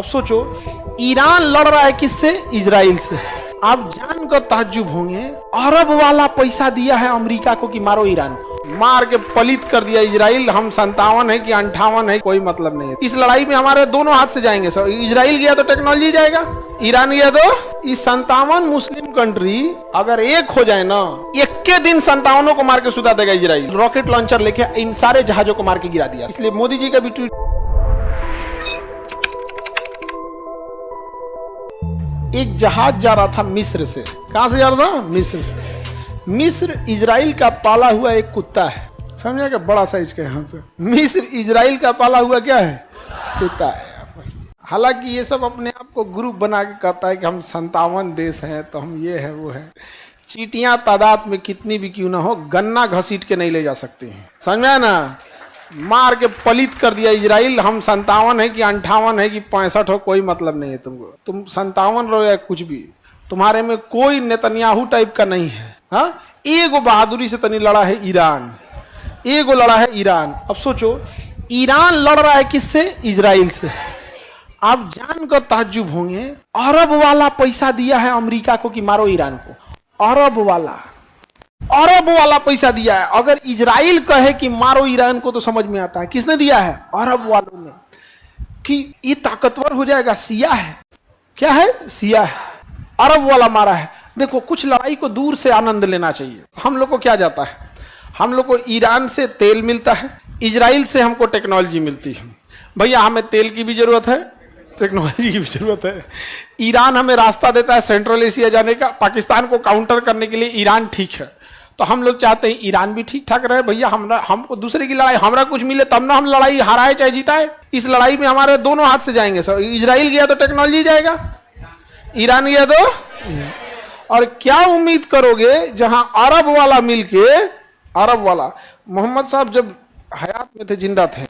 अब सोचो, ईरान लड़ रहा है किससे? इजराइल से। आप जानकर ताज्जुब होंगे, अरब वाला पैसा दिया है अमेरिका को कि मारो ईरान को। मार के पलित कर दिया इजराइल। हम 57 है कि 58 है, कोई मतलब नहीं है। इस लड़ाई में हमारे दोनों हाथ से जाएंगे। इजराइल गया तो टेक्नोलॉजी जाएगा, ईरान गया तो। इस 57 मुस्लिम कंट्री अगर एक हो जाए ना, एक के दिन 57 को मार के सुधा देगा इजराइल। रॉकेट लॉन्चर लेके इन सारे जहाजों को मार के गिरा दिया। इसलिए मोदी जी का भी ट्वीट, एक जहाज जा रहा था मिस्र से। कहां से जा रहा था? मिस्र। मिस्र इजराइल का पाला हुआ एक कुत्ता है, समझा क्या? बड़ा साइज का। यहाँ पे मिस्र इजराइल का पाला हुआ क्या है? कुत्ता है। हालांकि ये सब अपने आप को ग्रुप बना के कहता है कि हम 57 देश हैं, तो हम ये है वो है। चींटियां तादाद में कितनी भी क्यों ना हो, गन्ना घसीट के नहीं ले जा सकती हैं, समझा ना? मार के पलित कर दिया इजराइल। हम 57 है कि 58 है कि 65 हो, कोई मतलब नहीं है तुमको। तुम 57 रहो या कुछ भी, तुम्हारे में कोई नेतन्याहू टाइप का नहीं है। हाँ, एगो बहादुरी से तनी लड़ा है ईरान, एगो लड़ा है ईरान। अब सोचो, ईरान लड़ रहा है किससे? इजराइल से। आप जानकर ताज्जुब होंगे, अरब वाला पैसा दिया है अमेरिका को कि मारो ईरान को। अरब वाला पैसा दिया है। अगर इजराइल कहे कि मारो ईरान को तो समझ में आता है किसने दिया है? अरब वालों ने। कि ये ताकतवर हो जाएगा, सिया है। क्या है? सिया है। अरब वाला मारा है। देखो, कुछ लड़ाई को दूर से आनंद लेना चाहिए। हम लोग को क्या जाता है? हम लोग को ईरान से तेल मिलता है, इजराइल से हमको टेक्नोलॉजी मिलती है। भैया हमें तेल की भी जरूरत है, टेक्नोलॉजी की भी जरूरत है। ईरान हमें रास्ता देता है सेंट्रल एशिया जाने का। पाकिस्तान को काउंटर करने के लिए ईरान ठीक है, तो हम लोग चाहते हैं ईरान भी ठीक ठाक रहे। भैया हमको दूसरे की लड़ाई, हमरा कुछ मिले तब ना हम लड़ाई हाराए चाहे जीताए। इस लड़ाई में हमारे दोनों हाथ से जाएंगे। इजराइल गया तो टेक्नोलॉजी जाएगा, ईरान गया तो। और क्या उम्मीद करोगे, जहां अरब वाला मिलके, अरब वाला, मोहम्मद साहब जब हयात में थे, जिंदा थे,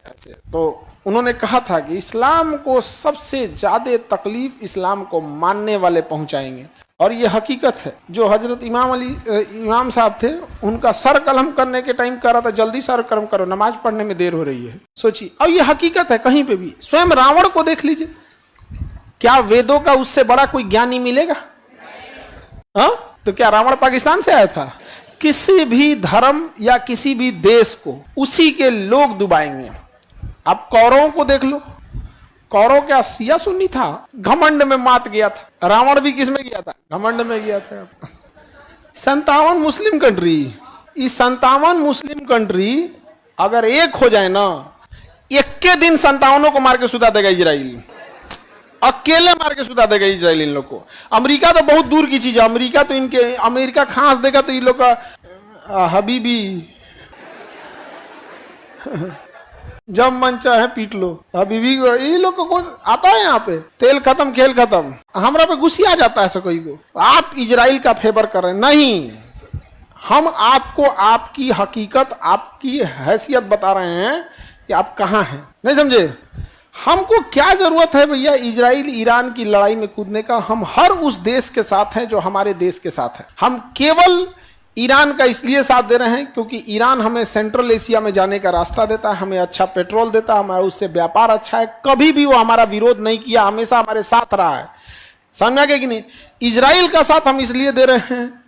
तो उन्होंने कहा था कि इस्लाम को सबसे ज्यादा तकलीफ इस्लाम को मानने वाले पहुंचाएंगे। और ये हकीकत है। जो हजरत इमाम साहब थे, उनका सर कलम करने के टाइम कह रहा था, जल्दी सर कलम करो, नमाज पढ़ने में देर हो रही है। सोचिए, और ये हकीकत है कहीं पे भी। स्वयं रावण को देख लीजिए, क्या वेदों का उससे बड़ा कोई ज्ञानी मिलेगा? हाँ, तो क्या रावण पाकिस्तान से आया था? किसी भी धर्म या किसी भी देश को उसी के लोग डुबाएंगे। आप कौरवों को देख लो, कौरव क्या सिया सुन्नी था? घमंड में मात गया था। रावण भी किस में गया था? घमंड में गया था। 57 मुस्लिम कंट्री, इस 57 मुस्लिम कंट्री अगर एक हो जाए ना, एक के दिन 57 को मार के सुधा देगा इजराइल। अकेले मार के सुधा देगा इजराइल इन लोग को। अमेरिका तो बहुत दूर की चीज है। अमेरिका तो इनके, अमेरिका खांस देगा तो इन लोग का हबीबी जब मन चाहे पीट लो। हबीबी ये लोग को कौन आता है? यहाँ पे तेल खत्म, खेल खत्म। हमरा पे गुस्सा आ जाता है ऐसा कोई को। आप इजराइल का फेवर कर रहे हैं। नहीं, हम आपको आपकी हकीकत, आपकी हैसियत बता रहे हैं कि आप कहाँ हैं। नहीं समझे? हमको क्या जरूरत है भैया इजराइल ईरान की लड़ाई में कूदने का? हम हर उस देश के साथ हैं जो हमारे देश के साथ है। हम केवल ईरान का इसलिए साथ दे रहे हैं क्योंकि ईरान हमें सेंट्रल एशिया में जाने का रास्ता देता है, हमें अच्छा पेट्रोल देता है, हमारा उससे व्यापार अच्छा है। कभी भी वो हमारा विरोध नहीं किया, हमेशा हमारे साथ रहा है। समझा कि नहीं? इजराइल का साथ हम इसलिए दे रहे हैं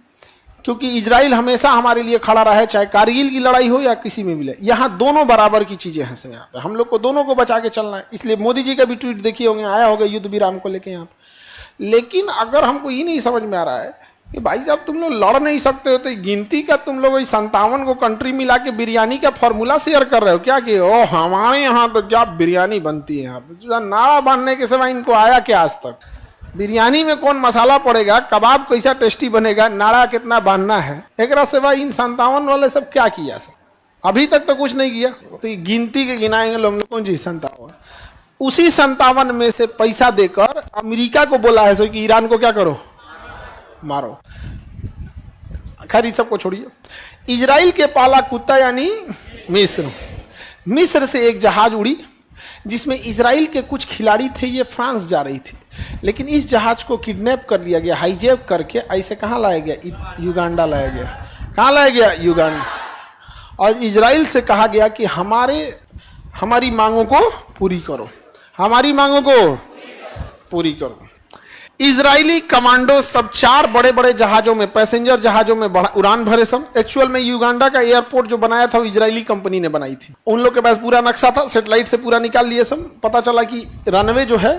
क्योंकि इजराइल हमेशा हमारे लिए खड़ा रहा है, चाहे कारगिल की लड़ाई हो या किसी में मिले। यहाँ दोनों बराबर की चीजें हैं। यहाँ पे हम लोग को दोनों को बचा के चलना है। इसलिए मोदी जी का भी ट्वीट देखिए होंगे, आया होगा युद्ध विराम को लेके यहाँ पे। लेकिन अगर हमको ये नहीं समझ में आ रहा है कि भाई साहब तुम लोग लड़ नहीं सकते हो, तो गिनती का तुम लोग 57 को कंट्री मिला के बिरयानी का फॉर्मूला शेयर कर रहे हो क्या? कि ओ हमारे यहाँ तो क्या बिरयानी बनती है। यहाँ पे नारा बांधने के समय इनको आया क्या आज तक? बिरयानी में कौन मसाला पड़ेगा, कबाब कैसा टेस्टी बनेगा, नारा कितना बांधना है, एक सिवा इन 57 वाले सब क्या किया? सब अभी तक तो कुछ नहीं किया। तो ये गिनती के गिनाएंगे लोग कौन जी 57। उसी 57 में से पैसा देकर अमेरिका को बोला है कि ईरान को क्या करो, मारो। खैर इस सबको छोड़िए। इजराइल के पाला कुत्ता यानी मिस्र से एक जहाज उड़ी जिसमें इजराइल के कुछ खिलाड़ी थे। ये फ्रांस जा रही थी, लेकिन इस जहाज को किडनैप कर लिया गया, हाईजैक करके ऐसे कहाँ लाया गया? युगांडा लाया गया। कहाँ लाया गया? युगांडा। और इजराइल से कहा गया कि हमारी मांगों को पूरी करो, हमारी मांगों को पूरी करो। इजरायली कमांडो सब 4 बड़े बड़े जहाजों में, पैसेंजर जहाजों में उड़ान भरे सब। एक्चुअल में युगांडा का एयरपोर्ट जो बनाया था वो इजरायली कंपनी ने बनाई थी। उन लोग के पास पूरा नक्शा था, सेटेलाइट से पूरा निकाल लिए सब। पता चला कि रनवे जो है,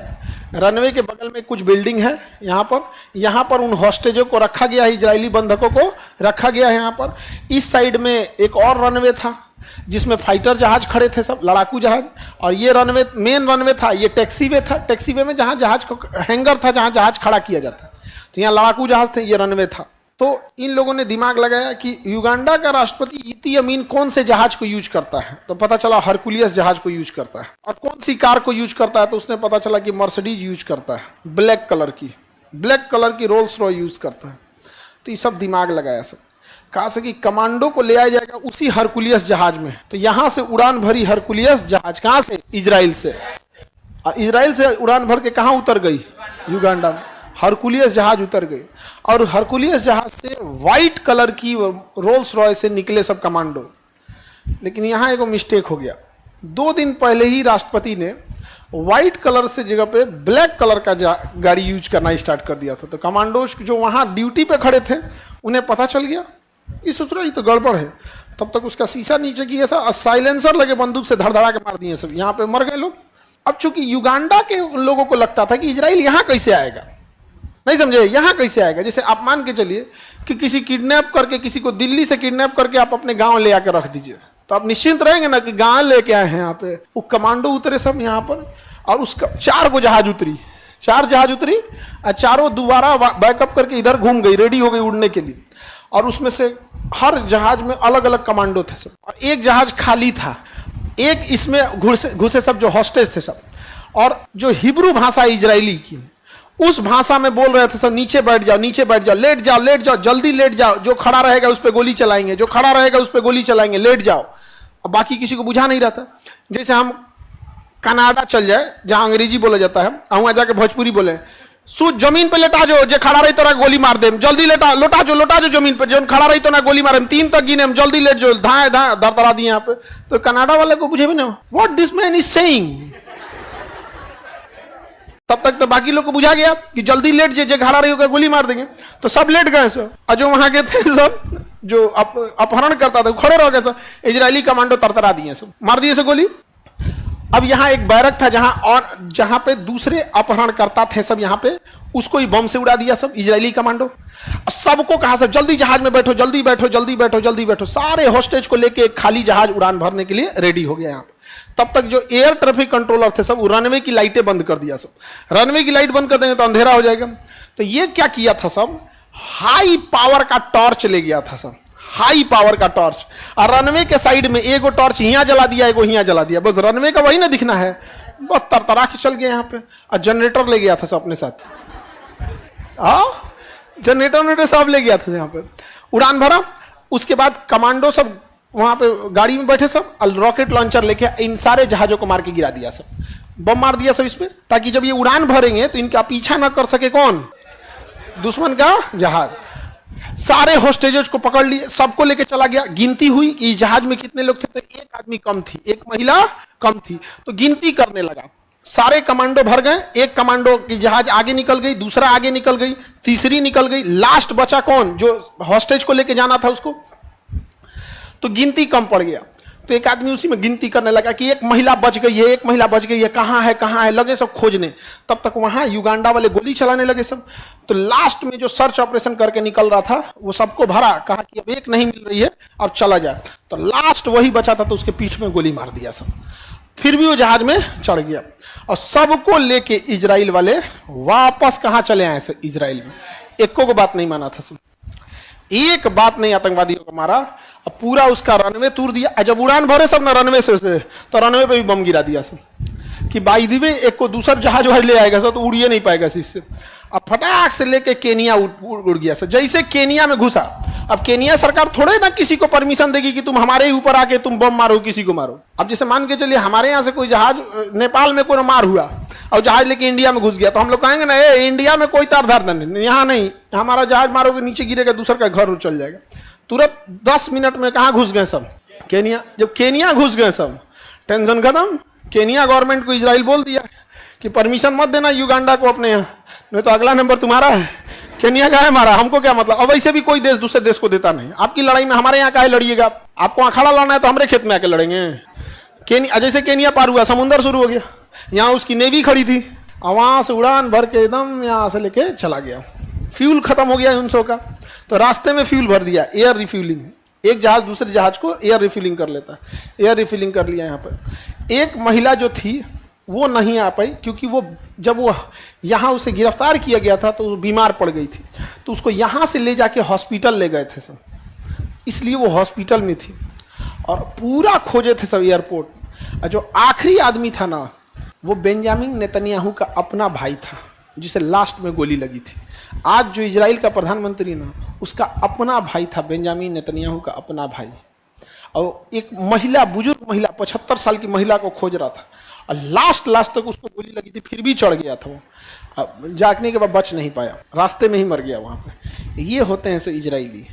रनवे के बगल में कुछ बिल्डिंग है, यहाँ पर उन हॉस्टेजों को रखा गया है, इजरायली बंधकों को रखा गया है यहाँ पर। इस साइड में एक और रनवे था जिसमें फाइटर जहाज खड़े थे सब, लड़ाकू जहाज। और ये रनवे मेन रनवे था, ये टैक्सीवे था। टैक्सीवे में जहाँ जहाज को हैंगर था, जहाँ जहाज खड़ा किया जाता, तो यहाँ लड़ाकू जहाज थे, ये रनवे था। तो इन लोगों ने दिमाग लगाया कि युगांडा का राष्ट्रपति इदी अमीन कौन से जहाज को यूज करता है, तो पता चला हरकुलियस जहाज को यूज करता है। और कौन सी कार को यूज करता है, तो उसने पता चला कि मर्सिडीज यूज करता है, ब्लैक कलर की रोल्स रॉय यूज करता है। तो ये सब दिमाग लगाया सब, कहा से कि कमांडो को ले आया जाएगा उसी हरकुलियस जहाज में। तो यहां से उड़ान भरी हरकुलियस जहाज, कहां से? इजराइल से। इजराइल से उड़ान भर के कहां उतर गई? युगांडा में। हरकुलियस जहाज उतर गई और हरकुलियस जहाज से व्हाइट कलर की रोल्स रॉय से निकले सब कमांडो। लेकिन यहां एगो मिस्टेक हो गया। 2 दिन पहले ही राष्ट्रपति ने व्हाइट कलर से जगह पे ब्लैक कलर का गाड़ी यूज करना स्टार्ट कर दिया था। तो कमांडोज जो वहां ड्यूटी पे खड़े थे उन्हें पता चल गया, ये सोच रहा ये तो गड़बड़ है। तब तक उसका शीशा नीचे किया सब, साइलेंसर लगे बंदूक से धड़धड़ा के मार दिए सब, यहाँ पे मर गए लोग। अब चूंकि युगांडा के लोगों को लगता था कि इजराइल यहाँ कैसे आएगा, नहीं समझे, यहाँ कैसे आएगा। जैसे आप मान के चलिए कि किसी किडनैप करके, किसी को दिल्ली से किडनैप करके आप अपने गांव ले आकर रख दीजिए, तो आप निश्चिंत रहेंगे ना कि गांव लेके आए हैं यहाँ पे। वो कमांडो उतरे सब यहाँ पर, और उसका 4 जहाज उतरी और चारों दोबारा बैकअप करके इधर घूम गई, रेडी हो गई उड़ने के लिए। और उसमें से हर जहाज में अलग अलग कमांडो थे सब, और एक जहाज खाली था, एक इसमें घुसे सब जो हॉस्टेज थे सब। और जो हिब्रू भाषा इजरायली की, उस भाषा में बोल रहे थे सब, नीचे बैठ जाओ, लेट जाओ, जल्दी लेट जाओ, जो खड़ा रहेगा उस पर गोली चलाएंगे, लेट जाओ। अब बाकी किसी को बुझा नहीं रहता। जैसे हम कनाडा चल जाए जहां अंग्रेजी बोला जाता है, वहां जाके भोजपुरी बोले, सूत जमीन पे लेटा जो, जे खड़ा रही तो ना गोली मार दे, जल्दी लोटा जो जमीन पे, जो खड़ा रही तो ना गोली मारे, 3 तक गिने, जल्दी लेट जो, धाए दरदरा दिए यहाँ पे। तो कनाडा वाले को बुझे भी ना what this man is saying. तब तक तो बाकी लोग को बुझा गया कि जल्दी लेट जे खड़ा रही होगा गोली मार देंगे। तो सब लेट गए सब, और जो वहां के थे सब, जो अपहरण करता था खड़े रह गए सब। इजरायली कमांडो तरतरा दिए सब, मार दिए सब गोली। अब यहाँ एक बैरक था जहां पे दूसरे अपहरण करता थे सब, यहाँ पे उसको ही बम से उड़ा दिया सब इजरायली कमांडो। सबको कहा सब जल्दी जहाज में बैठो, जल्दी बैठो। सारे हॉस्टेज को लेके एक खाली जहाज उड़ान भरने के लिए रेडी हो गया यहाँ पे। तब तक जो एयर ट्रैफिक कंट्रोलर थे सब, रनवे की लाइटें बंद कर दिया सब। रनवे की लाइट बंद कर देंगे तो अंधेरा हो जाएगा। तो ये क्या किया था सब, हाई पावर का टॉर्च ले गया था सब, हाई पावर का टॉर्च। और रनवे के साइड में एगो टॉर्च यहाँ जला दिया, एगो यहाँ जला दिया, बस रनवे का वही ना दिखना है, बस तरतरा के चल गए यहाँ पे। और जनरेटर ले गया था सब अपने साथ, जनरेटर सब ले गया था यहाँ पे। उड़ान भरा, उसके बाद कमांडो सब वहां पे गाड़ी में बैठे सब, रॉकेट लॉन्चर लेके इन सारे जहाजों को मार के गिरा दिया सब, बम मार दिया सब इस पे, ताकि जब ये उड़ान भरेंगे तो इनका पीछा ना कर सके कौन, दुश्मन का जहाज। सारे होस्टेजेस को पकड़ लिए, सबको लेके चला गया। गिनती हुई कि इस जहाज में कितने लोग थे, तो एक आदमी कम थी, एक महिला कम थी। तो गिनती करने लगा, सारे कमांडो भर गए। एक कमांडो की जहाज आगे निकल गई, दूसरा आगे निकल गई, तीसरी निकल गई, लास्ट बचा कौन, जो हॉस्टेज को लेके जाना था उसको। तो गिनती कम पड़ गया, तो एक आदमी उसी में गिनती करने लगा कि एक महिला बच गई है, कहाँ है, लगे सब खोजने। तब तक वहां युगांडा वाले गोली चलाने लगे सब। तो लास्ट में जो सर्च ऑपरेशन करके निकल रहा था वो सबको भरा, कहा कि अब एक नहीं मिल रही है, अब चला जाए। तो लास्ट वही बचा था, तो उसके पीठ में गोली मार दिया सब। फिर भी वो जहाज में चढ़ गया और सबको लेके इजराइल वाले वापस कहाँ चले आए सब, इजराइल में। एको को बात नहीं माना था सब, एक बात नहीं आतंकवादियों को मारा। अब पूरा उसका रनवे तोड़ दिया। जब उड़ान भरे सब ना रनवे से, तो रनवे पे भी बम गिरा दिया सब, कि बाई दी वे एक को दूसरा जहाज ले आएगा सब, तो उड़िए नहीं पाएगा इससे। अब फटाक से लेके केनिया उड़ गया सब। जैसे केनिया में घुसा, अब केनिया सरकार थोड़े ना किसी को परमिशन देगी कि तुम हमारे ही ऊपर आके तुम बम मारो, किसी को मारो। अब जैसे मान के चलिए हमारे यहाँ से कोई जहाज नेपाल में कोई मार हुआ और जहाज लेके इंडिया में घुस गया, तो हम लोग कहेंगे ना, इंडिया में कोई तार धार नहीं, यहाँ नहीं, हमारा जहाज मारोगे नीचे गिरेगा, दूसर का घर चल जाएगा। तुरंत 10 मिनट में कहाँ घुस गए सब, केनिया। जब केनिया घुस गए सब, टेंशन खत्म। केनिया गवर्नमेंट को इजराइल बोल दिया कि परमिशन मत देना युगांडा को अपने यहाँ, नहीं तो अगला नंबर तुम्हारा है, केनिया का है हमारा, हमको क्या मतलब। अब वैसे भी कोई देश दूसरे देश को देता नहीं। आपकी लड़ाई में हमारे यहाँ काहे लड़िएगा, आपको अखाड़ा लड़ना है तो हमारे खेत में आके लड़ेंगे। केनिया, जैसे केनिया पार हुआ, समुंदर शुरू हो गया, यहाँ उसकी नेवी खड़ी थी, वहां से उड़ान भर के एकदम यहाँ से लेके चला गया। फ्यूल खत्म हो गया 900 का, तो रास्ते में फ्यूल भर दिया, एयर रिफ्यूलिंग। एक जहाज दूसरे जहाज को एयर रिफिलिंग कर लेता है, एयर रिफिलिंग कर लिया यहाँ पर। एक महिला जो थी वो नहीं आ पाई, क्योंकि वो जब वो यहाँ उसे गिरफ्तार किया गया था तो वो बीमार पड़ गई थी, तो उसको यहाँ से ले जाके हॉस्पिटल ले गए थे सब, इसलिए वो हॉस्पिटल में थी। और पूरा खोजे थे सब एयरपोर्ट। और जो आखिरी आदमी था ना, वो बेंजामिन नेतन्याहू का अपना भाई था, जिसे लास्ट में गोली लगी थी। आज जो इजराइल का प्रधानमंत्री ना, उसका अपना भाई था, बेंजामिन नेतन्याहू का अपना भाई। और एक महिला, बुजुर्ग महिला, 75 साल की महिला को खोज रहा था, और लास्ट तक उसको गोली लगी थी, फिर भी चढ़ गया था वो। अब जागने के बाद बच नहीं पाया, रास्ते में ही मर गया वहाँ पे। ये होते हैं इजराइली।